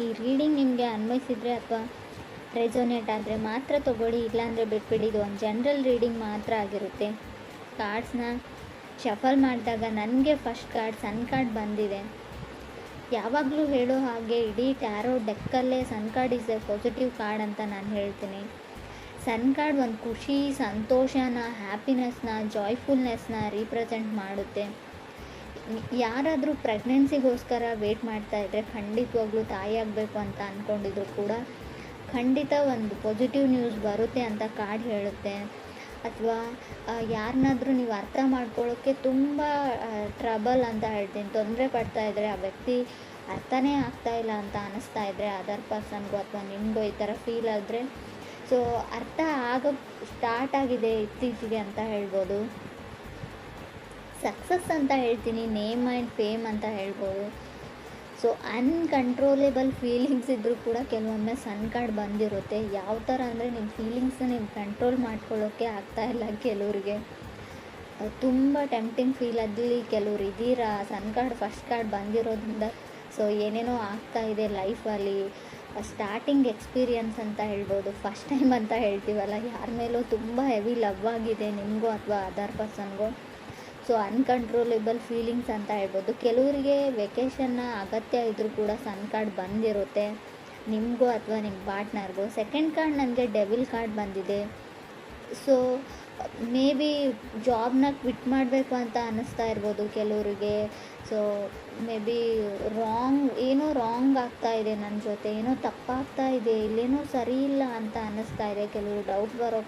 ಈ ರೀಡಿಂಗ್ ನಿಮಗೆ ಅನ್ವಯಿಸಿದರೆ ಅಥವಾ ರೆಸೊನೇಟ್ ಆದರೆ ಮಾತ್ರ ತೊಗೊಳ್ಳಿ, ಇಲ್ಲಾಂದರೆ ಬಿಟ್ಬಿಡಿ. ಇದು ಒಂದು ಜನರಲ್ ರೀಡಿಂಗ್ ಮಾತ್ರ ಆಗಿರುತ್ತೆ. ಕಾರ್ಡ್ಸ್ನ ಶಫಲ್ ಮಾಡಿದಾಗ ನನಗೆ ಫಸ್ಟ್ ಕಾರ್ಡ್ ಸನ್ ಕಾರ್ಡ್ ಬಂದಿದೆ. ಯಾವಾಗಲೂ ಹೇಳೋ ಹಾಗೆ ಇಡೀ ಟ್ಯಾರೋ ಡೆಕ್ಕಲ್ಲೇ sun card is a positive card ಅಂತ ನಾನು ಹೇಳ್ತೀನಿ. ಸನ್ ಕಾರ್ಡ್ ಒಂದು ಖುಷಿ, ಸಂತೋಷನ, ಹ್ಯಾಪಿನೆಸ್ನ, ಜಾಯ್ಫುಲ್ನೆಸ್ನ ರೀಪ್ರೆಸೆಂಟ್ ಮಾಡುತ್ತೆ. ಯಾರಾದರೂ ಪ್ರೆಗ್ನೆನ್ಸಿಗೋಸ್ಕರ ವೇಟ್ ಮಾಡ್ತಾಯಿದ್ರೆ, ಖಂಡಿತವಾಗ್ಲೂ ತಾಯಿ ಆಗಬೇಕು ಅಂತ ಅಂದ್ಕೊಂಡಿದ್ರು ಕೂಡ ಖಂಡಿತ ಒಂದು ಪಾಸಿಟಿವ್ ನ್ಯೂಸ್ ಬರುತ್ತೆ ಅಂತ ಕಾರ್ಡ್ ಹೇಳುತ್ತೆ. ಅಥವಾ ಯಾರನ್ನಾದರೂ ನೀವು ಅರ್ಥ ಮಾಡ್ಕೊಳ್ಳೋಕ್ಕೆ ತುಂಬ ಟ್ರಬಲ್ ಅಂತ ಹೇಳ್ತೀನಿ, ತೊಂದರೆ ಪಡ್ತಾಯಿದ್ರೆ, ಆ ವ್ಯಕ್ತಿ ಅರ್ಥನೇ ಆಗ್ತಾಯಿಲ್ಲ ಅಂತ ಅನ್ನಿಸ್ತಾ ಇದ್ದರೆ ಅದರ್ ಪರ್ಸನ್ಗೂ ಅಥವಾ ನಿಮಗೂ ಈ ಥರ ಫೀಲ್ ಆದರೆ, ಸೊ ಅರ್ಥ ಆಗೋ ಸ್ಟಾರ್ಟ್ ಆಗಿದೆ ಇತ್ತೀಚೆಗೆ ಅಂತ ಹೇಳ್ಬೋದು. ಸಕ್ಸಸ್ ಅಂತ ಹೇಳ್ತೀನಿ, ನೇಮ್ ಆ್ಯಂಡ್ ಫೇಮ್ ಅಂತ ಹೇಳ್ಬೋದು. ಸೊ ಅನ್ಕಂಟ್ರೋಲೇಬಲ್ ಫೀಲಿಂಗ್ಸ್ ಇದ್ದರೂ ಕೂಡ ಕೆಲವೊಮ್ಮೆ ಸನ್ ಕಾರ್ಡ್ ಬಂದಿರುತ್ತೆ. ಯಾವ ಥರ ಅಂದರೆ ನಿಮ್ಮ ಫೀಲಿಂಗ್ಸ್ನ ನೀವು ಕಂಟ್ರೋಲ್ ಮಾಡ್ಕೊಳ್ಳೋಕ್ಕೆ ಆಗ್ತಾಯಿಲ್ಲ ಕೆಲವ್ರಿಗೆ, ತುಂಬ ಟೆಂಪ್ಟಿಂಗ್ ಫೀಲಲ್ಲಿ ಕೆಲವ್ರು ಇದ್ದೀರಾ. ಸನ್ ಕಾರ್ಡ್ ಫಸ್ಟ್ ಕಾರ್ಡ್ ಬಂದಿರೋದ್ರಿಂದ ಸೊ ಏನೇನೋ ಆಗ್ತಾಯಿದೆ ಲೈಫಲ್ಲಿ. ಸ್ಟಾರ್ಟಿಂಗ್ ಎಕ್ಸ್ಪೀರಿಯನ್ಸ್ ಅಂತ ಹೇಳ್ಬೋದು, ಫಸ್ಟ್ ಟೈಮ್ ಅಂತ ಹೇಳ್ತೀವಲ್ಲ, ಯಾರ ಮೇಲೂ ತುಂಬ ಹೆವಿ ಲವ್ ಆಗಿದೆ ನಿಮಗೂ ಅಥವಾ ಅದರ್ ಪರ್ಸನ್ಗೂ. ಸೊ ಅನ್ಕಂಟ್ರೋಲೇಬಲ್ ಫೀಲಿಂಗ್ಸ್ ಅಂತ ಹೇಳ್ಬೋದು. ಕೆಲವರಿಗೆ ವೆಕೇಷನ್ನ ಅಗತ್ಯ ಇದ್ದರೂ ಕೂಡ ಸನ್ ಕಾರ್ಡ್ ಬಂದಿರುತ್ತೆ ನಿಮಗೂ ಅಥವಾ ನಿಮ್ಮ ಪಾರ್ಟ್ನರ್ಗೂ. ಸೆಕೆಂಡ್ ಕಾರ್ಡ್ ನನಗೆ ಡೆವಿಲ್ ಕಾರ್ಡ್ ಬಂದಿದೆ. ಸೊ ಮೇ ಬಿ ಜಾಬ್ನ ಕ್ವಿಟ್ ಮಾಡಬೇಕು ಅಂತ ಅನ್ನಿಸ್ತಾ ಇರ್ಬೋದು ಕೆಲವರಿಗೆ. ಸೊ ಮೇ ಬಿ ಏನೋ ರಾಂಗ್ ಆಗ್ತಾಯಿದೆ ನನ್ನ ಜೊತೆ, ಏನೋ ತಪ್ಪಾಗ್ತಾ ಇದೆ, ಇಲ್ಲೇನೋ ಸರಿ ಇಲ್ಲ ಅಂತ ಅನ್ನಿಸ್ತಾ ಇದೆ. ಕೆಲವರು ಡೌಟ್ ಬರೋ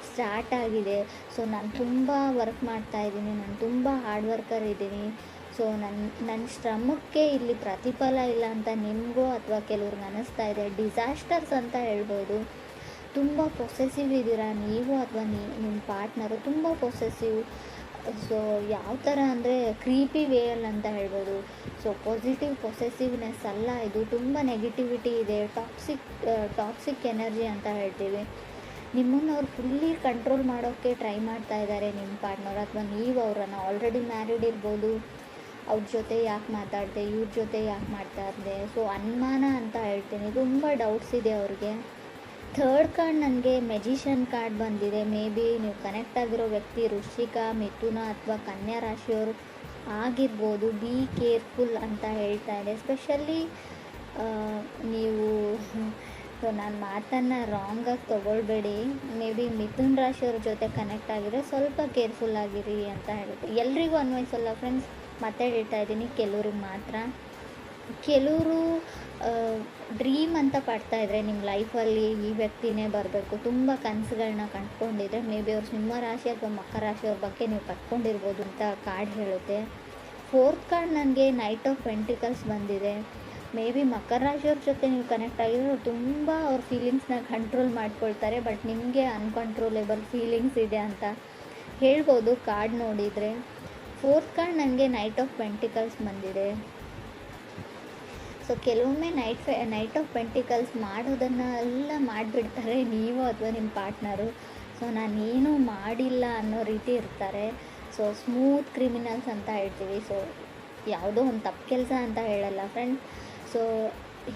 ಸ್ಟಾರ್ಟ್ ಆಗಿದೆ. ಸೊ ನಾನು ತುಂಬ ವರ್ಕ್ ಮಾಡ್ತಾಯಿದ್ದೀನಿ, ನಾನು ತುಂಬ ಹಾರ್ಡ್ ವರ್ಕರ್ ಇದ್ದೀನಿ. ಸೊ ನನ್ನ ಶ್ರಮಕ್ಕೆ ಇಲ್ಲಿ ಪ್ರತಿಫಲ ಇಲ್ಲ ಅಂತ ನಿಮಗೂ ಅಥವಾ ಕೆಲವ್ರಿಗೆ ಅನ್ನಿಸ್ತಾ ಇದೆ. ಡಿಸಾಸ್ಟರ್ಸ್ ಅಂತ ಹೇಳ್ಬೋದು. ತುಂಬ ಪೊಸೆಸಿವ್ ಇದ್ದೀರಾ ನೀವು ಅಥವಾ ನಿಮ್ಮ ಪಾರ್ಟ್ನರು ತುಂಬ ಪೊಸೆಸಿವ್. ಸೊ ಯಾವ ಥರ ಅಂದರೆ ಕ್ರೀಪಿ ವೇಯಲ್ಲಿ ಅಂತ ಹೇಳ್ಬೋದು. ಸೊ ಪಾಸಿಟಿವ್ ಪೊಸೆಸಿವ್ನೆಸ್ ಅಲ್ಲ ಇದು, ತುಂಬ ನೆಗೆಟಿವಿಟಿ ಇದೆ, ಟಾಕ್ಸಿಕ್ ಎನರ್ಜಿ ಅಂತ ಹೇಳ್ತೀವಿ. ನಿಮ್ಮನ್ನು ಅವ್ರು ಫುಲ್ಲಿ ಕಂಟ್ರೋಲ್ ಮಾಡೋಕ್ಕೆ ಟ್ರೈ ಮಾಡ್ತಾ ಇದ್ದಾರೆ ನಿಮ್ಮ ಪಾರ್ಟ್ನರ್, ಅಥವಾ ನೀವು ಅವರನ್ನು ಆಲ್ರೆಡಿ ಮ್ಯಾರಿಡ್ ಇರ್ಬೋದು. ಅವ್ರ ಜೊತೆ ಯಾಕೆ ಮಾತಾಡಿದೆ, ಇವ್ರ ಜೊತೆ ಯಾಕೆ ಮಾತಾಡಿದೆ. ಸೊ ಅನುಮಾನ ಅಂತ ಹೇಳ್ತೀನಿ, ತುಂಬ ಡೌಟ್ಸ್ ಇದೆ ಅವ್ರಿಗೆ. ಥರ್ಡ್ ಕಾರ್ಡ್ ನನಗೆ ಮೆಜಿಷಿಯನ್ ಕಾರ್ಡ್ ಬಂದಿದೆ. ಮೇ ಬಿ ನೀವು ಕನೆಕ್ಟ್ ಆಗಿರೋ ವ್ಯಕ್ತಿ ವೃಶ್ಚಿಕ, ಮಿಥುನ ಅಥವಾ ಕನ್ಯಾ ರಾಶಿಯವರು ಆಗಿರ್ಬೋದು. ಬಿ ಕೇರ್ಫುಲ್ ಅಂತ ಹೇಳ್ತಾ ಇದೆ. ಎಸ್ಪೆಷಲಿ ನೀವು ಸೊ ನಾನು ಮಾತನ್ನು ರಾಂಗಾಗಿ ತೊಗೊಳ್ಬೇಡಿ. ಮೇ ಬಿ ಮಿಥುನ್ ರಾಶಿಯವ್ರ ಜೊತೆ ಕನೆಕ್ಟ್ ಆಗಿದ್ರೆ ಸ್ವಲ್ಪ ಕೇರ್ಫುಲ್ ಆಗಿರಿ ಅಂತ ಹೇಳುತ್ತೆ. ಎಲ್ರಿಗೂ ಅನ್ವಯಿಸಲ್ಲ ಫ್ರೆಂಡ್ಸ್, ಮತ್ತೆ ಹೇಳ್ತಾ ಇದ್ದೀನಿ, ಕೆಲವ್ರಿಗೆ ಮಾತ್ರ. ಕೆಲವರು ಡ್ರೀಮ್ ಅಂತ ಪಡ್ತಾಯಿದ್ರೆ ನಿಮ್ಮ ಲೈಫಲ್ಲಿ ಈ ವ್ಯಕ್ತಿನೇ ಬರಬೇಕು, ತುಂಬ ಕನಸುಗಳನ್ನ ಕಂಡ್ಕೊಂಡಿದ್ರೆ ಮೇ ಬಿ ಅವ್ರು ಸಿಂಹ ರಾಶಿ ಅಥವಾ ಮಕರ ರಾಶಿಯವ್ರ ಬಗ್ಗೆ ನೀವು ಪಡ್ಕೊಂಡಿರ್ಬೋದು ಅಂತ ಕಾರ್ಡ್ ಹೇಳುತ್ತೆ. ಫೋರ್ತ್ ಕಾರ್ಡ್ ನನಗೆ ನೈಟ್ ಆಫ್ ಪೆಂಟಿಕಲ್ಸ್ ಬಂದಿದೆ. ಮೇ ಬಿ ಮಕರ ರಾಶಿಯವ್ರ ಜೊತೆ ನೀವು ಕನೆಕ್ಟ್ ಆಗಿದ್ರೆ ಅವ್ರು ತುಂಬ ಅವ್ರ ಫೀಲಿಂಗ್ಸ್ನ ಕಂಟ್ರೋಲ್ ಮಾಡ್ಕೊಳ್ತಾರೆ, ಬಟ್ ನಿಮಗೆ ಅನ್ಕಂಟ್ರೋಲೇಬಲ್ ಫೀಲಿಂಗ್ಸ್ ಇದೆ ಅಂತ ಹೇಳ್ಬೋದು ಕಾರ್ಡ್ ನೋಡಿದರೆ. ಫೋರ್ತ್ ಕಾರ್ಡ್ ನನಗೆ ನೈಟ್ ಆಫ್ ಪೆಂಟಿಕಲ್ಸ್ ಬಂದಿದೆ. ಸೊ ಕೆಲವೊಮ್ಮೆ ನೈಟ್ ಆಫ್ ಪೆಂಟಿಕಲ್ಸ್ ಮಾಡೋದನ್ನೆಲ್ಲ ಮಾಡಿಬಿಡ್ತಾರೆ ನೀವು ಅಥವಾ ನಿಮ್ಮ ಪಾರ್ಟ್ನರು. ಸೊ ನಾನೇನೂ ಮಾಡಿಲ್ಲ ಅನ್ನೋ ರೀತಿ ಇರ್ತಾರೆ. ಸೊ ಸ್ಮೂತ್ ಕ್ರಿಮಿನಲ್ಸ್ ಅಂತ ಹೇಳ್ತೀವಿ. ಸೊ ಯಾವುದೋ ಒಂದು ತಪ್ಪು ಕೆಲಸ ಅಂತ ಹೇಳಲ್ಲ ಫ್ರೆಂಡ್. ಸೊ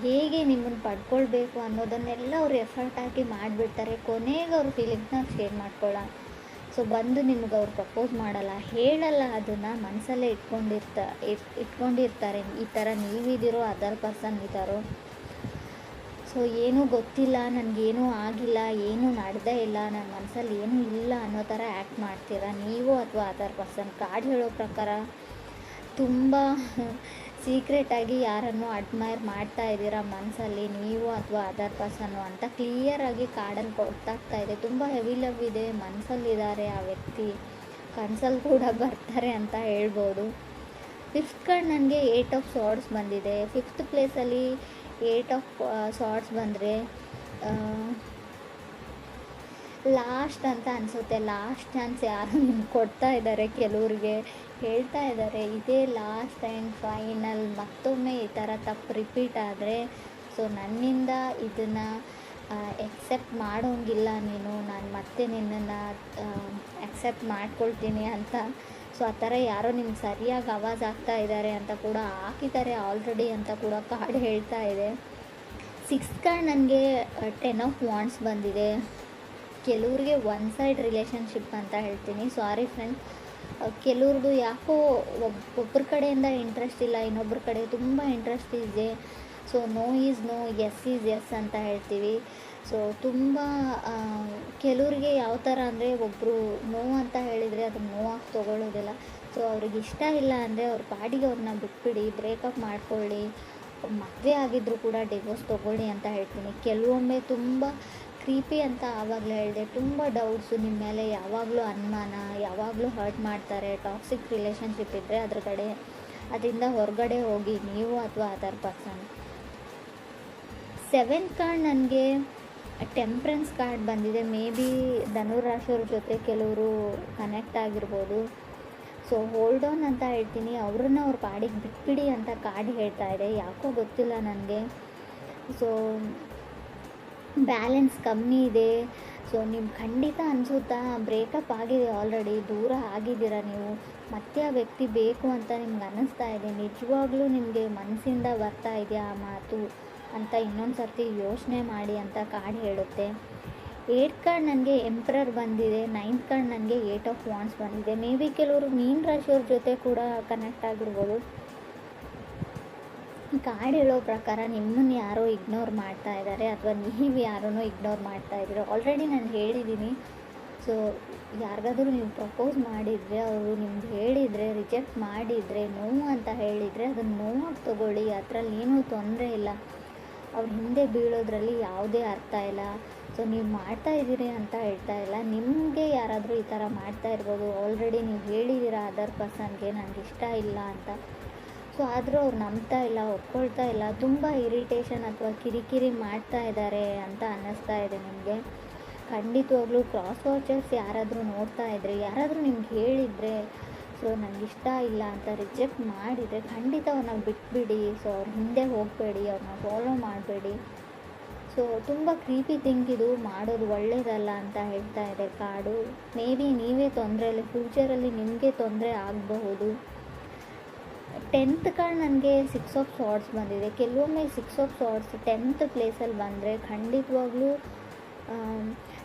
ಹೇಗೆ ನಿಮ್ಮನ್ನು ಪಡ್ಕೊಳ್ಬೇಕು ಅನ್ನೋದನ್ನೆಲ್ಲ ಅವ್ರು ಎಫರ್ಟ್ ಹಾಕಿ ಮಾಡಿಬಿಡ್ತಾರೆ. ಕೊನೆಗೆ ಅವ್ರ ಫೀಲಿಂಗ್ಸ್ನ ಶೇರ್ ಮಾಡ್ಕೊಳ್ಳ. ಸೊ ಬಂದು ನಿಮ್ಗೆ ಅವ್ರು ಪ್ರಪೋಸ್ ಮಾಡಲ್ಲ, ಹೇಳಲ್ಲ, ಅದನ್ನು ಮನಸ್ಸಲ್ಲೇ ಇಟ್ಕೊಂಡಿರ್ತಾರೆ. ಈ ಥರ ನೀವಿದ್ದೀರೋ ಅದರ್ ಪರ್ಸನ್ ಇದ್ದಾರೋ. ಸೊ ಏನೂ ಗೊತ್ತಿಲ್ಲ, ನನಗೇನೂ ಆಗಿಲ್ಲ, ಏನೂ ನಡೆದೇ ಇಲ್ಲ, ನನ್ನ ಮನಸ್ಸಲ್ಲಿ ಏನೂ ಇಲ್ಲ ಅನ್ನೋ ಥರ ಆ್ಯಕ್ಟ್ ಮಾಡ್ತೀರಾ ನೀವು ಅಥವಾ ಅದರ್ ಪರ್ಸನ್. ಕಾರ್ಡ್ ಹೇಳೋ ಪ್ರಕಾರ ತುಂಬ ಸೀಕ್ರೆಟಾಗಿ ಯಾರನ್ನು ಅಡ್ಮೈರ್ ಮಾಡ್ತಾ ಇದ್ದೀರಾ ಮನಸ್ಸಲ್ಲಿ ನೀವು ಅಥವಾ ಅದರ್ ಪರ್ಸನ್ನು ಅಂತ ಕ್ಲಿಯರಾಗಿ ಕಾರ್ಡಲ್ಲಿ ಗೊತ್ತಾಗ್ತಾ ಇದೆ. ತುಂಬ ಹೆವಿ ಲವ್ ಇದೆ, ಮನಸ್ಸಲ್ಲಿದ್ದಾರೆ ಆ ವ್ಯಕ್ತಿ, ಕನಸಲ್ಲಿ ಕೂಡ ಬರ್ತಾರೆ ಅಂತ ಹೇಳ್ಬೋದು. ಫಿಫ್ತ್ ಕಾರ್ಡ್ ನನಗೆ 8 ಆಫ್ ಸಾರ್ಡ್ಸ್ ಬಂದಿದೆ. ಫಿಫ್ತ್ ಪ್ಲೇಸಲ್ಲಿ 8 ಆಫ್ ಸಾರ್ಡ್ಸ್ ಬಂದರೆ ಲಾಸ್ಟ್ ಅಂತ ಅನಿಸುತ್ತೆ. ಲಾಸ್ಟ್ ಚಾನ್ಸ್ ಯಾರು ನಿಮ್ಗೆ ಕೊಡ್ತಾ ಇದ್ದಾರೆ, ಕೆಲವ್ರಿಗೆ ಹೇಳ್ತಾ ಇದ್ದಾರೆ ಇದೇ ಲಾಸ್ಟ್ ಆ್ಯಂಡ್ ಫೈನಲ್. ಮತ್ತೊಮ್ಮೆ ಈ ಥರ ತಪ್ಪು ರಿಪೀಟ್ ಆದರೆ ಸೊ ನನ್ನಿಂದ ಇದನ್ನು ಎಕ್ಸೆಪ್ಟ್ ಮಾಡೋಂಗಿಲ್ಲ ನೀನು, ನಾನು ಮತ್ತೆ ನಿನ್ನನ್ನು ಅಕ್ಸೆಪ್ಟ್ ಮಾಡ್ಕೊಳ್ತೀನಿ ಅಂತ ಸೊ ಆ ಥರ ಯಾರೋ ನಿಮ್ಗೆ ಸರಿಯಾಗಿ ಆವಾಜ್ ಆಗ್ತಾ ಇದ್ದಾರೆ ಅಂತ ಕೂಡ ಹಾಕಿದ್ದಾರೆ ಆಲ್ರೆಡಿ ಅಂತ ಕೂಡ ಕಾರ್ಡ್ ಹೇಳ್ತಾ ಇದೆ. 6 ಕಾರ್ಡ್ ನನಗೆ 10 ಆಫ್ ವಾಂಡ್ಸ್ ಬಂದಿದೆ. ಕೆಲವ್ರಿಗೆ ಒನ್ ಸೈಡ್ ರಿಲೇಷನ್ಶಿಪ್ ಅಂತ ಹೇಳ್ತೀನಿ. ಸಾರಿ ಫ್ರೆಂಡ್ಸ್, ಕೆಲವ್ರದ್ದು ಯಾಕೋ ಒಬ್ಬರ ಕಡೆಯಿಂದ ಇಂಟ್ರೆಸ್ಟ್ ಇಲ್ಲ, ಇನ್ನೊಬ್ಬರ ಕಡೆ ತುಂಬ ಇಂಟ್ರೆಸ್ಟ್ ಇದೆ. So no is no, yes is yes ಅಂತ ಹೇಳ್ತೀವಿ. ಸೊ ತುಂಬ ಕೆಲವ್ರಿಗೆ ಯಾವ ಥರ ಅಂದರೆ ಒಬ್ಬರು ನೋ ಅಂತ ಹೇಳಿದರೆ ಅದನ್ನು ನೋವಾಗಿ ತೊಗೊಳ್ಳೋದಿಲ್ಲ. ಸೊ ಅವ್ರಿಗೆ ಇಷ್ಟ ಇಲ್ಲ ಅಂದರೆ ಅವ್ರ ಪಾಡಿಗೆ ಅವ್ರನ್ನ ಬಿಟ್ಬಿಡಿ, ಬ್ರೇಕಪ್ ಮಾಡ್ಕೊಳ್ಳಿ, ಮದುವೆ ಆಗಿದ್ದರೂ ಕೂಡ ಡಿವೋರ್ಸ್ ತೊಗೊಳ್ಳಿ ಅಂತ ಹೇಳ್ತೀನಿ. ಕೆಲವೊಮ್ಮೆ ತುಂಬ ಕ್ರೀಪಿ ಅಂತ ಆವಾಗಲೇ ಹೇಳಿದೆ, ತುಂಬ ಡೌಟ್ಸು ನಿಮ್ಮ ಮೇಲೆ, ಯಾವಾಗಲೂ ಅನುಮಾನ, ಯಾವಾಗಲೂ ಹರ್ಟ್ ಮಾಡ್ತಾರೆ. ಟಾಕ್ಸಿಕ್ ರಿಲೇಷನ್ಶಿಪ್ ಇದ್ದರೆ ಅದರಿಂದ ಹೊರಗಡೆ ಹೋಗಿ ನೀವು ಅಥವಾ ಅದರ್ ಪರ್ಸನ್. 7th ಕಾರ್ಡ್ ನನಗೆ ಟೆಂಪ್ರೆನ್ಸ್ ಕಾರ್ಡ್ ಬಂದಿದೆ. ಮೇ ಬಿ ಧನುರಾಶಿಯವ್ರ ಜೊತೆ ಕೆಲವರು ಕನೆಕ್ಟ್ ಆಗಿರ್ಬೋದು. ಸೊ ಹೋಲ್ಡ್ ಆನ್ ಅಂತ ಹೇಳ್ತೀನಿ, ಅವ್ರನ್ನ ಅವ್ರ ಪಾಡಿಗೆ ಬಿಟ್ಬಿಡಿ ಅಂತ ಕಾರ್ಡ್ ಹೇಳ್ತಾ ಇದೆ. ಯಾಕೋ ಗೊತ್ತಿಲ್ಲ ನನಗೆ. ಸೊ ಬ್ಯಾಲೆನ್ಸ್ ಕಮ್ಮಿ ಇದೆ. ಸೊ ನಿಮ್ಗೆ ಖಂಡಿತ ಅನಿಸುತ್ತಾ ಬ್ರೇಕಪ್ ಆಗಿದೆ, ಆಲ್ರೆಡಿ ದೂರ ಆಗಿದ್ದೀರಾ ನೀವು, ಮತ್ತೆ ಆ ವ್ಯಕ್ತಿ ಬೇಕು ಅಂತ ನಿಮ್ಗೆ ಅನ್ನಿಸ್ತಾ ಇದೆ, ನಿಜವಾಗ್ಲೂ ನಿಮಗೆ ಮನಸ್ಸಿಂದ ಬರ್ತಾ ಇದೆಯಾ ಆ ಮಾತು ಅಂತ ಇನ್ನೊಂದು ಸರ್ತಿ ಯೋಚನೆ ಮಾಡಿ ಅಂತ ಕಾರ್ಡ್ ಹೇಳುತ್ತೆ. 8th ಕಾರ್ಡ್ ನನಗೆ ಎಂಪ್ರರ್ ಬಂದಿದೆ. 9th ಕಾರ್ಡ್ ನನಗೆ 8 ಆಫ್ ವಾಂಡ್ಸ್ ಬಂದಿದೆ. ಮೇ ಬಿ ಕೆಲವರು ಮೀನ ರಾಶಿಯವ್ರ ಜೊತೆ ಕೂಡ ಕನೆಕ್ಟ್ ಆಗಿರ್ಬೋದು. ಕಾರ್ಡ್ ಹೇಳೋ ಪ್ರಕಾರ ನಿಮ್ಮನ್ನು ಯಾರೋ ಇಗ್ನೋರ್ ಮಾಡ್ತಾ ಇದ್ದಾರೆ ಅಥವಾ ನೀವು ಯಾರನ್ನೋ ಇಗ್ನೋರ್ ಮಾಡ್ತಾ ಇದ್ದೀರ. ಆಲ್ರೆಡಿ ನಾನು ಹೇಳಿದ್ದೀನಿ. ಸೊ ಯಾರಿಗಾದ್ರೂ ನೀವು ಪ್ರಪೋಸ್ ಮಾಡಿದರೆ, ಅವರು ನಿಮ್ಗೆ ಹೇಳಿದರೆ, ರಿಜೆಕ್ಟ್ ಮಾಡಿದರೆ, ನೋವು ಅಂತ ಹೇಳಿದರೆ ಅದನ್ನು ನೋವಾಗಿ ತೊಗೊಳ್ಳಿ, ಅದರಲ್ಲಿ ಏನೂ ತೊಂದರೆ ಇಲ್ಲ. ಅವ್ರ ಹಿಂದೆ ಬೀಳೋದ್ರಲ್ಲಿ ಯಾವುದೇ ಅರ್ಥ ಇಲ್ಲ. ಸೊ ನೀವು ಮಾಡ್ತಾ ಇದ್ದೀರಿ ಅಂತ ಹೇಳ್ತಾ ಇಲ್ಲ, ನಿಮಗೆ ಯಾರಾದರೂ ಈ ಥರ ಮಾಡ್ತಾ ಇರ್ಬೋದು. ಆಲ್ರೆಡಿ ನೀವು ಹೇಳಿದ್ದೀರಾ ಅದರ್ ಪರ್ಸನ್ಗೆ ನನಗೆ ಇಷ್ಟ ಇಲ್ಲ ಅಂತ. ಸೊ ಆದರೂ ಅವ್ರು ನಂಬ್ತಾ ಇಲ್ಲ, ಒಪ್ಕೊಳ್ತಾ ಇಲ್ಲ, ತುಂಬ ಇರಿಟೇಷನ್ ಅಥವಾ ಕಿರಿಕಿರಿ ಮಾಡ್ತಾ ಇದ್ದಾರೆ ಅಂತ ಅನ್ನಿಸ್ತಾ ಇದೆ ನಿಮಗೆ. ಖಂಡಿತವಾಗ್ಲೂ ಕ್ರಾಸ್ ವಾಚರ್ಸ್ ಯಾರಾದರೂ ನೋಡ್ತಾ ಇದ್ದರೆ, ಯಾರಾದರೂ ನಿಮ್ಗೆ ಹೇಳಿದರೆ ಸೊ ನನಗಿಷ್ಟ ಇಲ್ಲ ಅಂತ ರಿಜೆಕ್ಟ್ ಮಾಡಿದರೆ ಖಂಡಿತ ಅವ್ರನ್ನ ಬಿಟ್ಬಿಡಿ. ಸೊ ಅವ್ರ ಹಿಂದೆ ಹೋಗಬೇಡಿ, ಅವ್ರನ್ನ ಫಾಲೋ ಮಾಡಬೇಡಿ. ಸೊ ತುಂಬ ಕ್ರೀಪಿ ಥಿಂಕ್ ಇದು, ಮಾಡೋದು ಒಳ್ಳೆಯದಲ್ಲ ಅಂತ ಹೇಳ್ತಾ ಇದೆ ಕಾರ್ಡು. ಮೇ ಬಿ ನೀವೇ ತೊಂದರೆಯಲ್ಲಿ, ಫ್ಯೂಚರಲ್ಲಿ ನಿಮಗೆ ತೊಂದರೆ ಆಗಬಹುದು. 10th ಕಾರ್ಡ್ ನನಗೆ 6 ಆಫ್ ಸಾರ್ಡ್ಸ್ ಬಂದಿದೆ. ಕೆಲವೊಮ್ಮೆ 6 ಆಫ್ ಸಾರ್ಡ್ಸ್ 10th ಪ್ಲೇಸಲ್ಲಿ ಬಂದರೆ ಖಂಡಿತವಾಗ್ಲೂ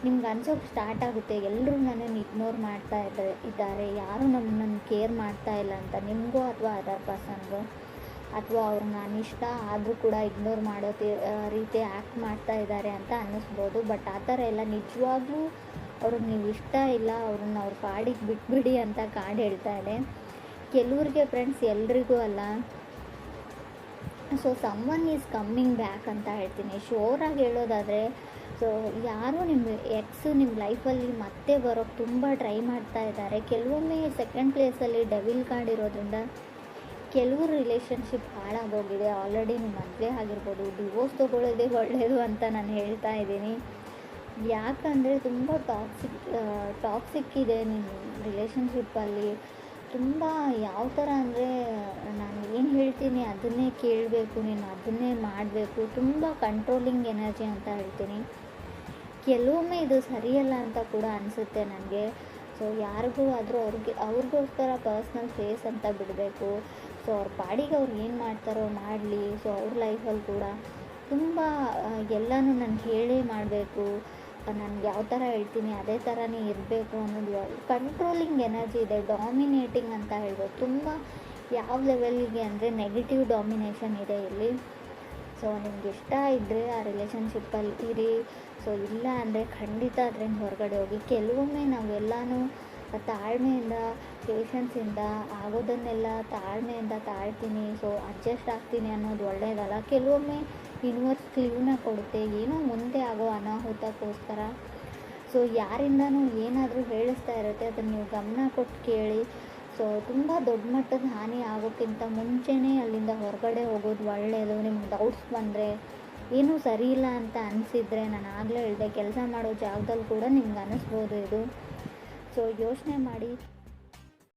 ನಿಮ್ಗೆ ಅನ್ಸೋಕ್ಕೆ ಸ್ಟಾರ್ಟ್ ಆಗುತ್ತೆ, ಎಲ್ಲರೂ ನನ್ನನ್ನು ಇಗ್ನೋರ್ ಮಾಡ್ತಾ ಇದ್ದಾರೆ, ಯಾರೂ ನನ್ನನ್ನು ಕೇರ್ ಮಾಡ್ತಾ ಇಲ್ಲ ಅಂತ. ನಿಮಗೋ ಅಥವಾ ಅದರ್ ಪರ್ಸನ್ಗೋ, ಅಥವಾ ಅವ್ರಿಗೆ ನಾನು ಇಷ್ಟ ಆದರೂ ಕೂಡ ಇಗ್ನೋರ್ ಮಾಡೋ ರೀತಿ ಆ್ಯಕ್ಟ್ ಮಾಡ್ತಾ ಇದ್ದಾರೆ ಅಂತ ಅನ್ನಿಸ್ಬೋದು. ಬಟ್ ಆ ಥರ ಎಲ್ಲ ನಿಜವಾಗ್ಲೂ ಅವ್ರಿಗೆ ನೀವು ಇಷ್ಟ ಇಲ್ಲ, ಅವ್ರನ್ನ ಅವ್ರ ಪಾಡಿಗೆ ಬಿಟ್ಬಿಡಿ ಅಂತ ಕಾರ್ಡ್ ಹೇಳ್ತಾ ಇದೆ. ಕೆಲವ್ರಿಗೆ ಫ್ರೆಂಡ್ಸ್, ಎಲ್ರಿಗೂ ಅಲ್ಲ. So summon is coming back ಅಂತ ಹೇಳ್ತೀನಿ. ಶೋರಾಗಿ ಹೇಳೋದಾದರೆ, ಸೊ ಯಾರೋ ನಿಮ್ಮ ಎಕ್ಸು ನಿಮ್ಮ ಲೈಫಲ್ಲಿ ಮತ್ತೆ ಬರೋಕ್ಕೆ ತುಂಬ ಟ್ರೈ ಮಾಡ್ತಾ ಇದ್ದಾರೆ. ಕೆಲವೊಮ್ಮೆ 2nd ಪ್ಲೇಸಲ್ಲಿ ಡೆವಿಲ್ ಕಾರ್ಡ್ ಇರೋದ್ರಿಂದ ಕೆಲವರು ರಿಲೇಷನ್ಶಿಪ್ ಹಾಳಾಗೋಗಿದೆ. ಆಲ್ರೆಡಿ ನಿಮ್ಮ ಮದುವೆ ಆಗಿರ್ಬೋದು, ಡಿವೋರ್ಸ್ ತೊಗೊಳ್ಳೋದೇ ಒಳ್ಳೆಯದು ಅಂತ ನಾನು ಹೇಳ್ತಾ ಇದ್ದೀನಿ. ಯಾಕಂದರೆ ತುಂಬ ಟಾಕ್ಸಿಕ್ ಇದೆ ನಿಮ್ಮ ರಿಲೇಷನ್ಶಿಪ್ಪಲ್ಲಿ. ತುಂಬ ಯಾವ ಥರ ಅಂದರೆ, ನಾನು ಏನು ಹೇಳ್ತೀನಿ ಅದನ್ನೇ ಕೇಳಬೇಕು, ನೀನು ಅದನ್ನೇ ಮಾಡಬೇಕು, ತುಂಬ ಕಂಟ್ರೋಲಿಂಗ್ ಎನರ್ಜಿ ಅಂತ ಹೇಳ್ತೀನಿ. ಕೆಲವೊಮ್ಮೆ ಇದು ಸರಿಯಲ್ಲ ಅಂತ ಕೂಡ ಅನಿಸುತ್ತೆ ನನಗೆ. ಸೊ ಯಾರಿಗೂ ಆದರೂ ಅವ್ರಿಗೋಸ್ಕರ ಪರ್ಸ್ನಲ್ ಸ್ಪೇಸ್ ಅಂತ ಬಿಡಬೇಕು. ಸೊ ಅವ್ರ ಪಾಡಿಗೆ ಅವ್ರು ಏನು ಮಾಡ್ತಾರೋ ಮಾಡಲಿ. ಸೊ ಅವ್ರ ಲೈಫಲ್ಲಿ ಕೂಡ ತುಂಬ ಎಲ್ಲನೂ ನಾನು ಹೇಳೇ ಮಾಡಬೇಕು, ನನಗೆ ಯಾವ ಥರ ಹೇಳ್ತೀನಿ ಅದೇ ಥರನೇ ಇರಬೇಕು ಅನ್ನೋದು ಕಂಟ್ರೋಲಿಂಗ್ ಎನರ್ಜಿ ಇದೆ. ಡಾಮಿನೇಟಿಂಗ್ ಅಂತ ಹೇಳ್ಬೋದು. ತುಂಬ ಯಾವ ಲೆವೆಲ್ಗೆ ಅಂದರೆ ನೆಗೆಟಿವ್ ಡಾಮಿನೇಷನ್ ಇದೆ ಇಲ್ಲಿ. ಸೊ ನಿಮ್ಗೆ ಇಷ್ಟ ಇದ್ದರೆ ಆ ರಿಲೇಷನ್ಶಿಪ್ಪಲ್ಲಿ ಇರಿ. ಸೊ ಇಲ್ಲ ಅಂದರೆ ಖಂಡಿತ ಅದರಿಂದ ಹೊರಗಡೆ ಹೋಗಿ. ಕೆಲವೊಮ್ಮೆ ನಾವೆಲ್ಲನೂ ತಾಳ್ಮೆಯಿಂದ, ಪೇಷನ್ಸಿಂದ ಆಗೋದನ್ನೆಲ್ಲ ತಾಳ್ಮೆಯಿಂದ ತಾಳ್ತೀನಿ, ಸೊ ಅಡ್ಜಸ್ಟ್ ಆಗ್ತೀನಿ ಅನ್ನೋದು ಒಳ್ಳೆಯದಲ್ಲ. ಕೆಲವೊಮ್ಮೆ ಯೂನಿವರ್ಸ್ ಕ್ಲೂನ ಕೊಡುತ್ತೆ, ಏನೋ ಮುಂದೆ ಆಗೋ ಅನಾಹುತಕ್ಕೋಸ್ಕರ. ಸೊ ಯಾರಿಂದನೂ ಏನಾದರೂ ಹೇಳಿಸ್ತಾ ಇರುತ್ತೆ, ಅದನ್ನು ನೀವು ಗಮನ ಕೊಟ್ಟು ಕೇಳಿ. ಸೊ ತುಂಬ ದೊಡ್ಡ ಮಟ್ಟದ ಹಾನಿ ಆಗೋಕ್ಕಿಂತ ಮುಂಚೆನೇ ಅಲ್ಲಿಂದ ಹೊರಗಡೆ ಹೋಗೋದು ಒಳ್ಳೆಯದು. ನಿಮ್ಗೆ ಡೌಟ್ಸ್ ಬಂದರೆ, ಏನೂ ಸರಿ ಇಲ್ಲ ಅಂತ ಅನಿಸಿದರೆ, ನಾನು ಆಗಲೇ ಹೇಳಿದೆ, ಕೆಲಸ ಮಾಡೋ ಜಾಗದಲ್ಲಿ ಕೂಡ ನಿಮ್ಗೆ ಅನ್ನಿಸ್ಬೋದು ಇದು. ಸೊ ಯೋಚನೆ ಮಾಡಿ.